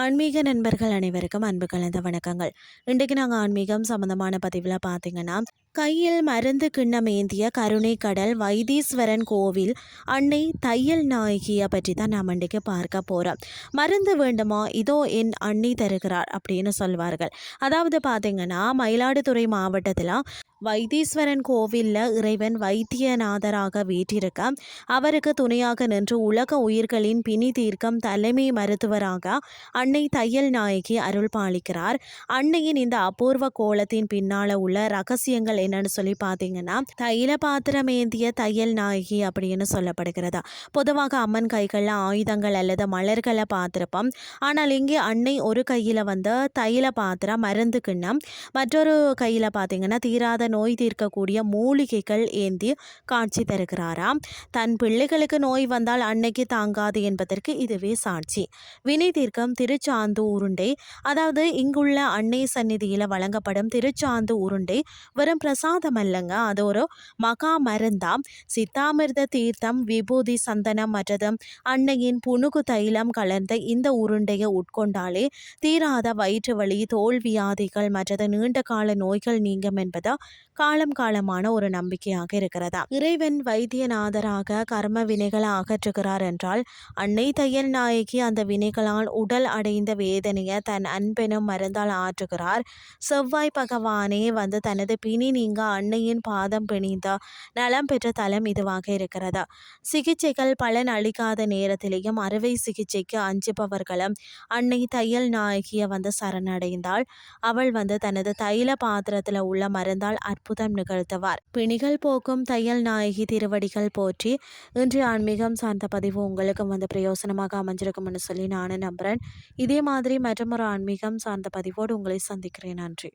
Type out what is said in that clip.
ஆன்மீக நண்பர்கள் அனைவருக்கும் அன்பு கலந்த வணக்கங்கள். இன்றைக்கு நாங்கள் ஆன்மீகம் சம்பந்தமான பதிவில் பார்த்தீங்கன்னா, கையில் மருந்து கிண்ணம் ஏந்திய கருணை கடல் வைத்தீஸ்வரன் கோவில் அன்னை தையல் நாயகியை பற்றி தான் நாம் இன்றைக்கு பார்க்க போகிறோம். மருந்து வேண்டுமா, இதோ என் அண்ணி தருகிறார் அப்படின்னு சொல்வார்கள். அதாவது பார்த்தீங்கன்னா, மயிலாடுதுறை மாவட்டத்தில் வைத்தீஸ்வரன் கோவிலில் இறைவன் வைத்தியநாதராக வீற்றிருக்க அவருக்கு துணையாக நின்று உலக உயிர்களின் பிணி தீர்க்கம் தலைமை மருத்துவராக அன்னை தையல் நாயகி அருள் பாலிக்கிறார். அன்னையின் இந்த அபூர்வ கோலத்தின் பின்னால உள்ள ரகசியங்கள் என்னன்னு சொல்லி பார்த்தீங்கன்னா, தைல பாத்திரம் ஏந்திய தையல் நாயகி அப்படின்னு சொல்லப்படுகிறதா. பொதுவாக அம்மன் கைகளில் ஆயுதங்கள் அல்லது மலர்களை பார்த்திருப்போம். ஆனால் இங்கே அன்னை ஒரு கையில் வந்து தைல பாத்திரம் மருந்து கிண்ணம், மற்றொரு கையில் பார்த்தீங்கன்னா தீராத நோய் தீர்க்கக்கூடிய மூலிகைகள் ஏந்தி காட்சி தருகிறாராம். தன் பிள்ளைகளுக்கு நோய் வந்தால் அன்னைக்கு தாங்காது என்பதற்கு இதுவே சாட்சி. வினை தீர்க்கம் திருச்சாந்து உருண்டை, அதாவது இங்குள்ள அன்னை சந்நிதியில் வழங்கப்படும் திருச்சாந்து உருண்டை வெறும் பிரசாதம் அல்லங்க, அது ஒரு மகா மருந்தாம். சித்தாமிர்த தீர்த்தம், விபூதி, சந்தனம் மற்றதும் அன்னையின் புனுகு தைலம் கலந்த இந்த உருண்டையை உட்கொண்டாலே தீராத வயிற்று வலி, தோல் வியாதிகள் மற்றது நீண்ட கால நோய்கள் நீங்கும் என்பது காலம் காலமான ஒரு நம்பிக்கையாக இருக்கிறதா. இறைவன் வைத்தியநாதராக கர்ம வினைகளை அகற்றுகிறார் என்றால், அன்னை தையல் நாயகி அந்த வினைகளால் உடல் அடைந்த வேதனையை தன் அன்பெனும் மருந்தால் ஆற்றுகிறார். செவ்வாய் பகவானே வந்து தனது பிணி நீங்க அன்னையின் பாதம் பிணிந்த நலம் பெற்ற தலம் இதுவாக இருக்கிறதா. சிகிச்சைகள் பலன் அளிக்காத நேரத்திலேயும் அறுவை சிகிச்சைக்கு அஞ்சுபவர்களும் அன்னை தையல் நாயகியை வந்து சரணடைந்தால் அவள் வந்து தனது தைல பாத்திரத்தில் உள்ள மருந்தால் அற்புதம் நிகழ்த்துவார். பிணிகள் போக்கும் தையல் நாயகி திருவடிகள் போற்றி. இன்று ஆன்மீகம் சார்ந்த பதிவு உங்களுக்கு வந்து பிரயோசனமாக அமைஞ்சிருக்கும்னு சொல்லி நானும் நம்புகிறேன். இதே மாதிரி மற்றொரு ஆன்மீகம் சார்ந்த பதிவோடு உங்களை சந்திக்கிறேன். நன்றி.